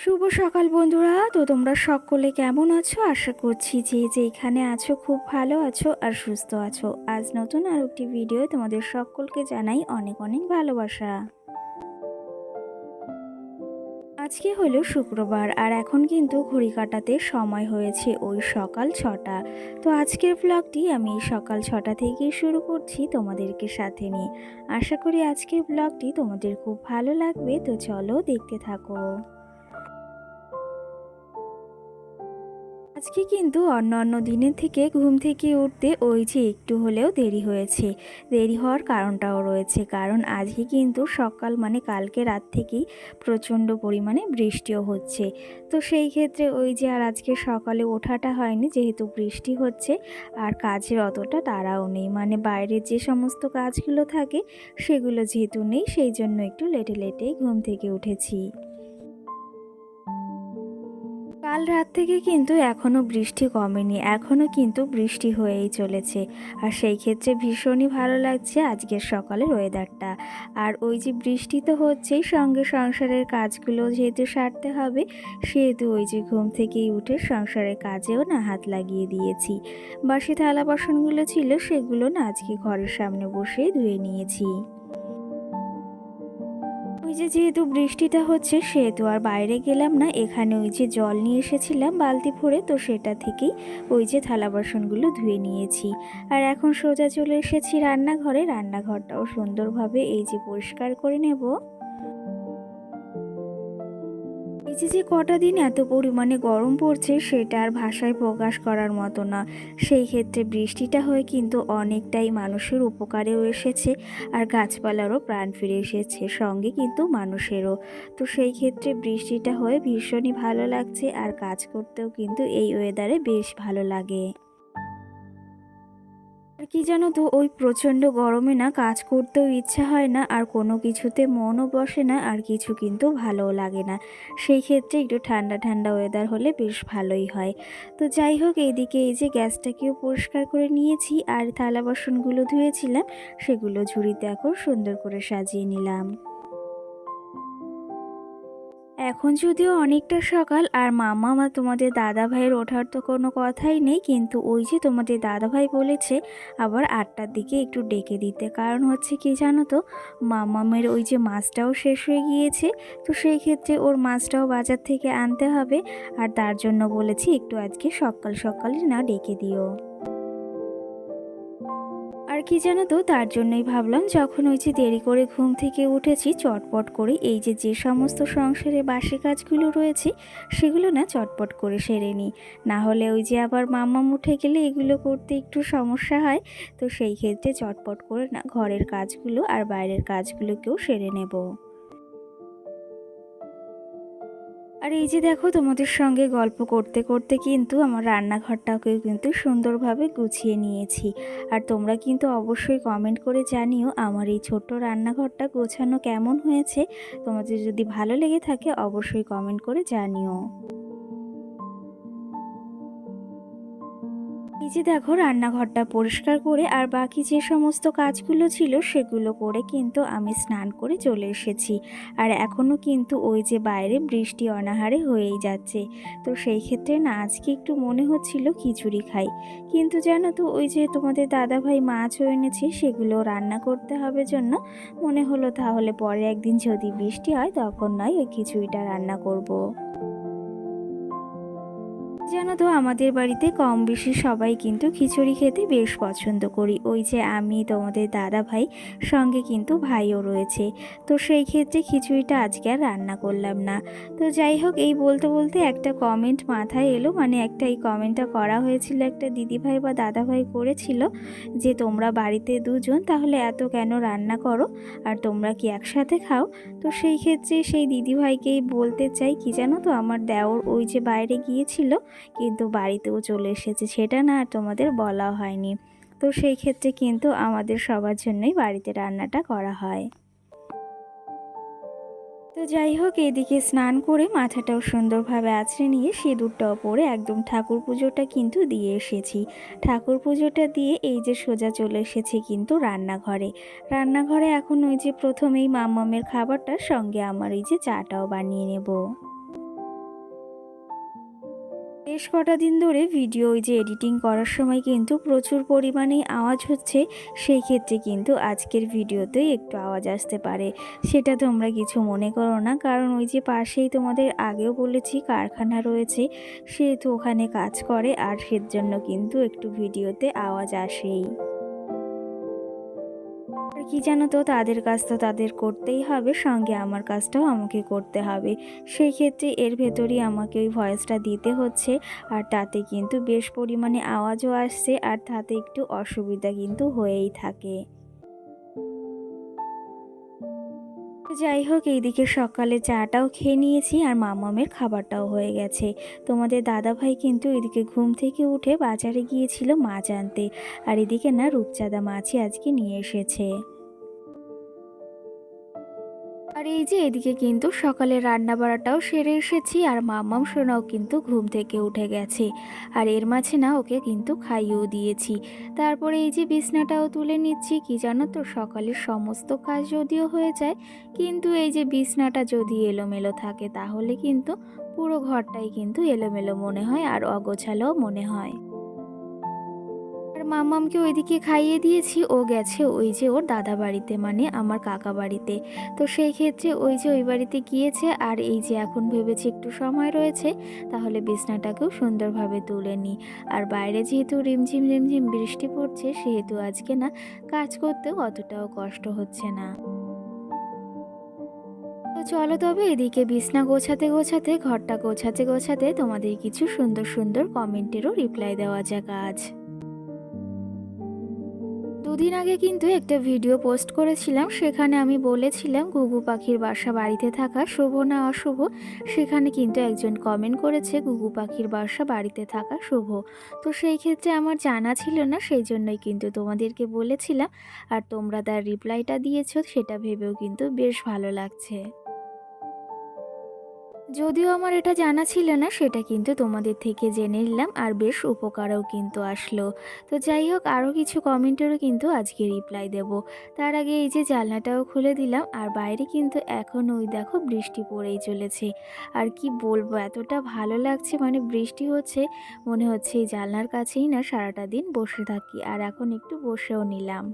শুভ সকাল বন্ধুরা। তো তোমরা সকলে কেমন আছো? আশা করছি যে যেখানে আছো খুব ভালো আছো আর সুস্থ আছো। আজ নতুন আর একটি ভিডিও তোমাদের সকলকে জানাই অনেক অনেক ভালোবাসা। আজকে হলো শুক্রবার আর এখন কিন্তু ঘড়ি কাটাতে সময় হয়েছে ওই সকাল 6টা। তো আজকের ব্লগটি আমি সকাল 6টা থেকেই শুরু করছি তোমাদেরকে সাথে নিয়ে। আশা করি আজকের ব্লগটি তোমাদের খুব ভালো লাগবে। তো চলো দেখতে থাকো। আজকে কিন্তু অন্যান্য দিনের থেকে ঘুম থেকে উঠতে ওই যে একটু হলেও দেরি হয়েছে। দেরি হওয়ার কারণটাও রয়েছে, কারণ আজকে কিন্তু সকাল মানে কালকে রাত থেকেই প্রচণ্ড পরিমাণে বৃষ্টিও হচ্ছে। তো সেই ক্ষেত্রে ওই যে আর আজকে সকালে ওঠাটা হয়নি, যেহেতু বৃষ্টি হচ্ছে আর কাজের অতটা তাড়াও নেই, মানে বাইরের যে সমস্ত কাজগুলো থাকে সেগুলো যেহেতু নেই, সেই জন্য একটু লেটে লেটেই ঘুম থেকে উঠেছি। কাল রাত থেকে কিন্তু এখনও বৃষ্টি কমেনি, এখনও কিন্তু বৃষ্টি হয়েই চলেছে। আর সেই ক্ষেত্রে ভীষণই ভালো লাগছে আজকের সকালের ওয়েদারটা। আর ওই যে বৃষ্টি তো হচ্ছেই, সঙ্গে সংসারের কাজগুলো যেহেতু সারতে হবে, সেহেতু ওই যে ঘুম থেকেই উঠে সংসারের কাজেও না হাত লাগিয়ে দিয়েছি। বাসি থালা বাসনগুলো ছিল সেগুলো না আজকে ঘরের সামনে বসেই ধুয়ে নিয়েছি। ওই যে যেহেতু বৃষ্টিটা হচ্ছে সেহেতু আর বাইরে গেলাম না, এখানে ওই যে জল নিয়ে এসেছিলাম বালতি ভরে, তো সেটা থেকেই ওই যে থালা বাসনগুলো ধুয়ে নিয়েছি। আর এখন সোজা চলে এসেছি রান্নাঘরে, রান্নাঘরটাও সুন্দরভাবে এই যে পরিষ্কার করে নেব। এই যে কটা দিন এত পরিমাণে গরম পড়ছে সেটা আর ভাষায় প্রকাশ করার মতো না। সেই ক্ষেত্রে বৃষ্টিটা হয়ে কিন্তু অনেকটাই মানুষের উপকারেও এসেছে আর গাছপালারও প্রাণ ফিরে এসেছে, সঙ্গে কিন্তু মানুষেরও। তো সেই ক্ষেত্রে বৃষ্টিটা হয়ে ভীষণই ভালো লাগছে আর কাজ করতেও কিন্তু এই ওয়েদারে বেশ ভালো লাগে। আর কি জানো তো, ওই প্রচণ্ড গরমে না কাজ করতেও ইচ্ছা হয় না আর কোনো কিছুতে মনও বসে না আর কিছু কিন্তু ভালোও লাগে না। সেই ক্ষেত্রে একটু ঠান্ডা ঠান্ডা ওয়েদার হলে বেশ ভালোই হয়। তো যাই হোক, এইদিকে এই যে গ্যাসটাকেও পরিষ্কার করে নিয়েছি আর থালা বাসনগুলো ধুয়েছিলাম সেগুলো ঝুড়িতে এখন সুন্দর করে সাজিয়ে নিলাম। এখন যদিও অনেকটা সকাল আর মামা বা তোমাদের দাদা ভাইয়ের ওঠার তো কোনো কথাই নেই, কিন্তু ওই যে তোমাদের দাদা ভাই বলেছে আবার 8টার দিকে একটু ডেকে দিতে। কারণ হচ্ছে কি জানো তো, মামামের ওই যে মাছটাও শেষ হয়ে গিয়েছে। তো সেই ক্ষেত্রে ওর মাছটাও বাজার থেকে আনতে হবে, আর তার জন্য বলেছি একটু আজকে সকাল সকালই না ডেকে দিও। আর কি জানো তো, তার জন্যই ভাবলাম যখন ওই যে দেরি করে ঘুম থেকে উঠেছি চটপট করে এই যে যে সমস্ত সংসারে বাসি কাজগুলো রয়েছে সেগুলো না চটপট করে সেরে নিই। না হলে ওই যে আবার মাম্মাম উঠে গেলে এগুলো করতে একটু সমস্যা হয়। তো সেই ক্ষেত্রে চটপট করে না ঘরের কাজগুলো আর বাইরের কাজগুলোকেও সেরে নেব। আর এই যে দেখো, তোমাদের সঙ্গে গল্প করতে করতে কিন্তু আমার রান্নাঘরটাকেও কিন্তু সুন্দরভাবে গুছিয়ে নিয়েছি। আর তোমরা কিন্তু অবশ্যই কমেন্ট করে জানিও আমার এই ছোট্ট রান্নাঘরটা গোছানো কেমন হয়েছে। তোমাদের যদি ভালো লেগে থাকে অবশ্যই কমেন্ট করে জানিও। এই যে দেখো, রান্নাঘরটা পরিষ্কার করে আর বাকি যে সমস্ত কাজগুলো ছিল সেগুলো করে কিন্তু আমি স্নান করে চলে এসেছি। আর এখনও কিন্তু ওই যে বাইরে বৃষ্টি অনাহারে হয়েই যাচ্ছে। তো সেই ক্ষেত্রে না আজকে একটু মনে হচ্ছিল খিচুড়ি খাই, কিন্তু জানো তো ওই যে তোমাদের দাদাভাই মাছও এনেছে সেগুলো রান্না করতে হবে জন্য মনে হলো তাহলে পরে একদিন যদি বৃষ্টি হয় তখন নয় ওই খিচুড়িটা রান্না করব। জানো তো, আমাদের বাড়িতে কম বেশি সবাই কিন্তু খিচুড়ি খেতে বেশ পছন্দ করি। ওই যে আমি, তোমাদের দাদা ভাই, সঙ্গে কিন্তু ভাইও রয়েছে। তো সেই ক্ষেত্রে খিচুড়িটা আজকে আর রান্না করলাম না। তো যাই হোক, এই বলতে বলতে একটা কমেন্ট মাথায় এলো, মানে একটা এই কমেন্টটা করা হয়েছিল, একটা দিদিভাই বা দাদা ভাই করেছিল যে তোমরা বাড়িতে দুজন তাহলে এত কেন রান্না করো আর তোমরা কি একসাথে খাও। তো সেই ক্ষেত্রে সেই দিদিভাইকেই বলতে চাই, কি জানো তো, আমার দেওর ওই যে বাইরে গিয়েছিল কিন্তু বাড়িতেও চলে এসেছে, সেটা না আর তোমাদের বলা হয়নি। তো সেই ক্ষেত্রে কিন্তু আমাদের সবার জন্যই বাড়িতে রান্নাটা করা হয়। তো যাই হোক, এদিকে স্নান করে মাথাটাও সুন্দরভাবে আঁচড়ে নিয়ে সিঁদুরটাও পরে একদম ঠাকুর পুজোটা কিন্তু দিয়ে এসেছি। ঠাকুর পুজোটা দিয়ে এই যে সোজা চলে এসেছি কিন্তু রান্নাঘরে। রান্নাঘরে এখন ওই যে প্রথমেই মাম্মামের খাবারটার সঙ্গে আমার এই যে চাটাও বানিয়ে নেব। বেশ কটা দিন ধরে ভিডিও ওই যে এডিটিং করার সময় কিন্তু প্রচুর পরিমাণেই আওয়াজ হচ্ছে। সেই ক্ষেত্রে কিন্তু আজকের ভিডিওতে একটু আওয়াজ আসতে পারে, সেটা তোমরা কিছু মনে করো না। কারণ ওই যে পাশেই তোমাদের আগেও বলেছি কারখানা রয়েছে, সেহেতু ওখানে কাজ করে, আর সেজন্য কিন্তু একটু ভিডিওতে আওয়াজ আসেই। আর কি জানো তো, তাদের কাজ তো তাদের করতেই হবে, সঙ্গে আমার কাজটাও আমাকে করতে হবে। সেই ক্ষেত্রে এর ভেতরই আমাকে ওই ভয়েসটা দিতে হচ্ছে। আর তাতে কিন্তু বেশ পরিমাণে আওয়াজও আসছে, আর তাতে একটু অসুবিধা কিন্তু হয়েই থাকে। যাই হোক, এইদিকে সকালে চাটাও খেয়ে নিয়েছি, আর মামামের খাবারটাও হয়ে গেছে। তোমাদের দাদাভাই কিন্তু এদিকে ঘুম থেকে উঠে বাজারে গিয়েছিল মাছ আনতে। আর এদিকে না রূপচাঁদা মাছই আজকে নিয়ে এসেছে। আর এই যে এদিকে কিন্তু সকালে রান্না বাড়াটাও সেরে এসেছি, আর মাম্মাম সোনাও কিন্তু ঘুম থেকে উঠে গেছে। আর এর মাঝে না ওকে কিন্তু খাইয়েও দিয়েছি। তারপরে এই যে বিছনাটাও তুলে নিচ্ছি। কি জানো তো, সকালের সমস্ত কাজ যদিও হয়ে যায়, কিন্তু এই যে বিছনাটা যদি এলোমেলো থাকে তাহলে কিন্তু পুরো ঘরটাই কিন্তু এলোমেলো মনে হয়, আর অগোছালোও মনে হয়। আর মাম্মামকে ওইদিকে খাইয়ে দিয়েছি, ও গেছে ওই যে ওর দাদা বাড়িতে, মানে আমার কাকা বাড়িতে। তো সেই ক্ষেত্রে ওই যে ওই বাড়িতে গিয়েছে। আর এই যে এখন ভেবেছি একটু সময় রয়েছে, তাহলে বিছনাটাকেও সুন্দরভাবে তুলে নিই। আর বাইরে যেহেতু রিমঝিম রিমঝিম বৃষ্টি পড়ছে, সেহেতু আজকে না কাজ করতেও অতটাও কষ্ট হচ্ছে না। তো চলো তবে এদিকে বিছনা গোছাতে গোছাতে, ঘরটা গোছাতে গোছাতে তোমাদের কিছু সুন্দর সুন্দর কমেন্টেরও রিপ্লাই দেওয়া যাক আজ। দুদিন আগে কিন্তু একটা ভিডিও পোস্ট করেছিলাম, সেখানে আমি বলেছিলাম ঘুঘু পাখির বাসা বাড়িতে থাকা শুভ না অশুভ। সেখানে কিন্তু একজন কমেন্ট করেছে ঘুঘু পাখির বাসা বাড়িতে থাকা শুভ। তো সেই ক্ষেত্রে আমার জানা ছিল না, সেই জন্যই কিন্তু তোমাদেরকে বলেছিলাম। আর তোমরা তার রিপ্লাইটা দিয়েছো, সেটা ভেবেও কিন্তু বেশ ভালো লাগছে। যদিও আমার এটা জানা ছিল না, সেটা কিন্তু তোমাদের থেকে জেনে নিলাম, আর বেশ উপকারও কিন্তু আসলো। তো যাই হোক, আরও কিছু কমেন্টেরও কিন্তু আজকে রিপ্লাই দেব। তার আগে এই যে জানলাটাও খুলে দিলাম, আর বাইরে কিন্তু এখন ওই দেখো বৃষ্টি পড়েই চলেছে। আর কি বলবো, এতটা ভালো লাগছে, মানে বৃষ্টি হচ্ছে, মনে হচ্ছে এই জানলার কাছেই না সারাটা দিন বসে থাকি। আর এখন একটু বসেও নিলাম।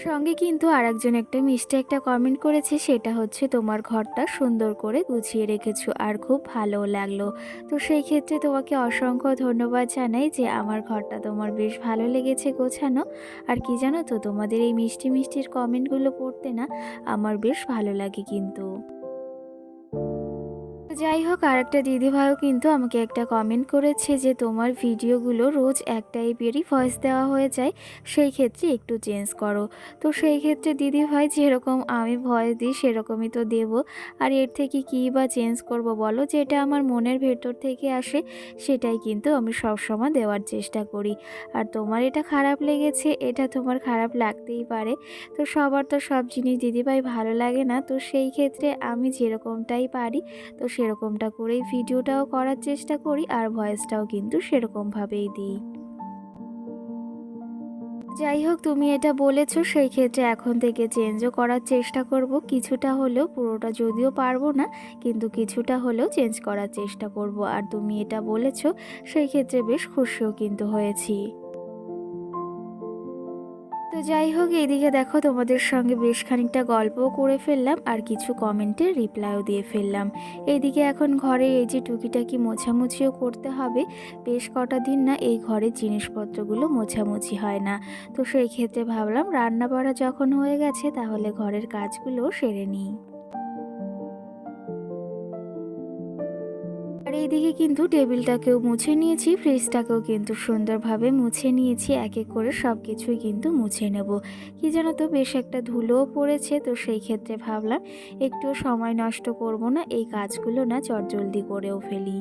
সঙ্গে কিন্তু আরেকজন একটা মিষ্টি একটা কমেন্ট করেছে, সেটা হচ্ছে তোমার ঘরটা সুন্দর করে গুছিয়ে রেখেছো, আর খুব ভালো লাগলো। তো সেই ক্ষেত্রে তোমাকে অসংখ্য ধন্যবাদ জানাই যে আমার ঘরটা তোমার বেশ ভালো লেগেছে গোছানো। আর কি জানো তো, তোমাদের এই মিষ্টি মিষ্টির কমেন্টগুলো পড়তে না আমার বেশ ভালো লাগে কিন্তু। যাই হোক, আরেকটা দিদিভাইও কিন্তু আমাকে একটা কমেন্ট করেছে যে তোমার ভিডিওগুলো রোজ এক টাইপেরই ভয়েস দেওয়া হয়ে যায়, সেই ক্ষেত্রে একটু চেঞ্জ করো। তো সেই ক্ষেত্রে দিদিভাই যেরকম আমি ভয়েস দিই সেরকমই তো দেব। আর এর থেকে কী বা চেঞ্জ করব বলো, যেটা আমার মনের ভেতর থেকে আসে সেটাই কিন্তু আমি সবসময় দেওয়ার চেষ্টা করি। আর তোমার এটা খারাপ লেগেছে, এটা তোমার খারাপ লাগতেই পারে। তো সবার তো সব জিনিস দিদিভাই ভালো লাগে না, তো সেই ক্ষেত্রে আমি যেরকমটাই পারি তো সেরকমটা করেই ভিডিওটাও করার চেষ্টা করি, আর ভয়েসটাও কিন্তু সেরকমভাবেই দিই। যাই হোক, তুমি এটা বলেছো, সেই ক্ষেত্রে এখন থেকে চেঞ্জও করার চেষ্টা করব কিছুটা হলেও, পুরোটা যদিও পারবো না, কিন্তু কিছুটা হলেও চেঞ্জ করার চেষ্টা করব। আর তুমি এটা বলেছো, সেই ক্ষেত্রে বেশ খুশিও কিন্তু হয়েছি। তো যাই হোক, এইদিকে দেখো তোমাদের সঙ্গে বেশ খানিকটা গল্পও করে ফেললাম, আর কিছু কমেন্টের রিপ্লাইও দিয়ে ফেললাম। এইদিকে এখন ঘরে এই যে টুকিটাকি মোছামুছিও করতে হবে। বেশ কটা দিন না এই ঘরের জিনিসপত্রগুলো মোছামুছি হয় না। তো সেই ক্ষেত্রে ভাবলাম রান্না বাড়া যখন হয়ে গেছে, তাহলে ঘরের কাজগুলোও সেরে নিই। আর এইদিকে কিন্তু টেবিলটাকেও মুছে নিয়েছি, ফ্রিজটাকেও কিন্তু সুন্দরভাবে মুছে নিয়েছি। এক এক করে সব কিছুই কিন্তু মুছে নেব। কি জানো তো, বেশ একটা ধুলোও পড়েছে, তো সেই ক্ষেত্রে ভাবলাম একটু সময় নষ্ট করব না, এই কাজগুলো না চটজলদি করেও ফেলি।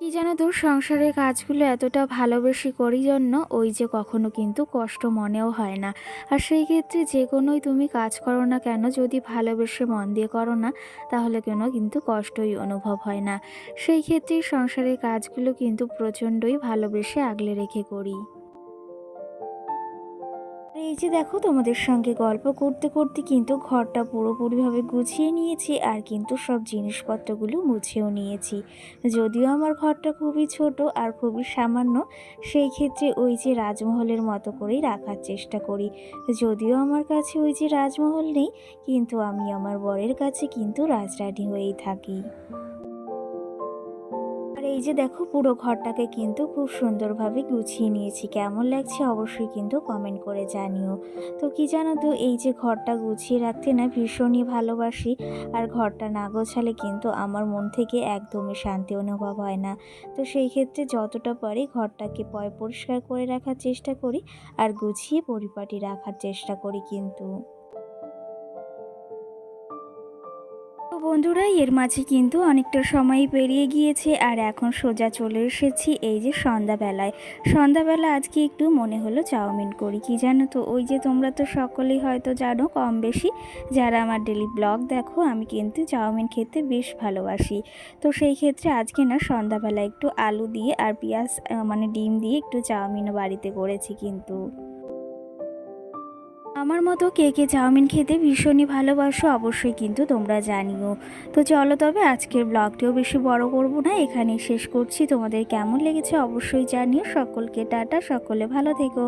কি জানো তো, সংসারের কাজগুলো এতটা ভালোবেসে করি জন্য ওই যে কখনো কিন্তু কষ্ট মনেও হয় না। আর সেই ক্ষেত্রে যে কোনোই তুমি কাজ করো না কেন, যদি ভালোবেসে মন দিয়ে করো না, তাহলে কোনো কিন্তু কষ্টই অনুভব হয় না। সেই ক্ষেত্রে সংসারের কাজগুলো কিন্তু প্রচণ্ডই ভালোবেসে আগলে রেখে করি। এই এই যে দেখো, তোমাদের সঙ্গে গল্প করতে করতে কিন্তু ঘরটা পুরোপুরিভাবে গুছিয়ে নিয়েছি, আর কিন্তু সব জিনিসপত্রগুলো মুছেও নিয়েছি। যদিও আমার ঘরটা খুবই ছোট আর খুবই সামান্য, সেই ক্ষেত্রে ওই যে রাজমহলের মতো করেই রাখার চেষ্টা করি। যদিও আমার কাছে ওই যে রাজমহল নেই, কিন্তু আমি আমার বরের কাছে কিন্তু রাজরানী হয়েই থাকি। আর এই যে দেখো, পুরো ঘরটাকে কিন্তু খুব সুন্দরভাবে গুছিয়ে নিয়েছি। কেমন লাগছে অবশ্যই কিন্তু কমেন্ট করে জানিও। তো কি জানো তো, এই যে ঘরটা গুছিয়ে রাখতে না ভীষণই ভালোবাসি। আর ঘরটা না গোছালে কিন্তু আমার মন থেকে একদমই শান্তি অনুভব হয় না। তো সেই ক্ষেত্রে যতটা পারি ঘরটাকে পরিষ্কার করে রাখার চেষ্টা করি, আর গুছিয়ে পরিপাটি রাখার চেষ্টা করি কিন্তু। তো বন্ধুরা, এর মাঝে কিন্তু অনেকটা সময় পেরিয়ে গিয়েছে, আর এখন সোজা চলে এসেছি এই যে সন্ধ্যাবেলায়। সন্ধ্যাবেলা আজকে একটু মনে হলো চাউমিন করি। কি জানো তো, ওই যে তোমরা তো সকলেই হয়তো জানো কম বেশি, যারা আমার ডেলি ব্লগ দেখো, আমি কিন্তু চাউমিন খেতে বেশ ভালোবাসি। তো সেই ক্ষেত্রে আজকে না সন্ধ্যাবেলা একটু আলু দিয়ে আর পেঁয়াজ মানে ডিম দিয়ে একটু চাউমিনও বাড়িতে করেছি কিন্তু। আমার মতো কে কে চাউমিন খেতে ভীষণই ভালোবাসো অবশ্যই কিন্তু তোমরা জানিও। তো চলো তবে আজকের ব্লগটিও বেশি বড় করব না, এখানেই শেষ করছি। তোমাদের কেমন লেগেছে অবশ্যই জানিও। সকলকে টাটা, সকলে ভালো থেকো।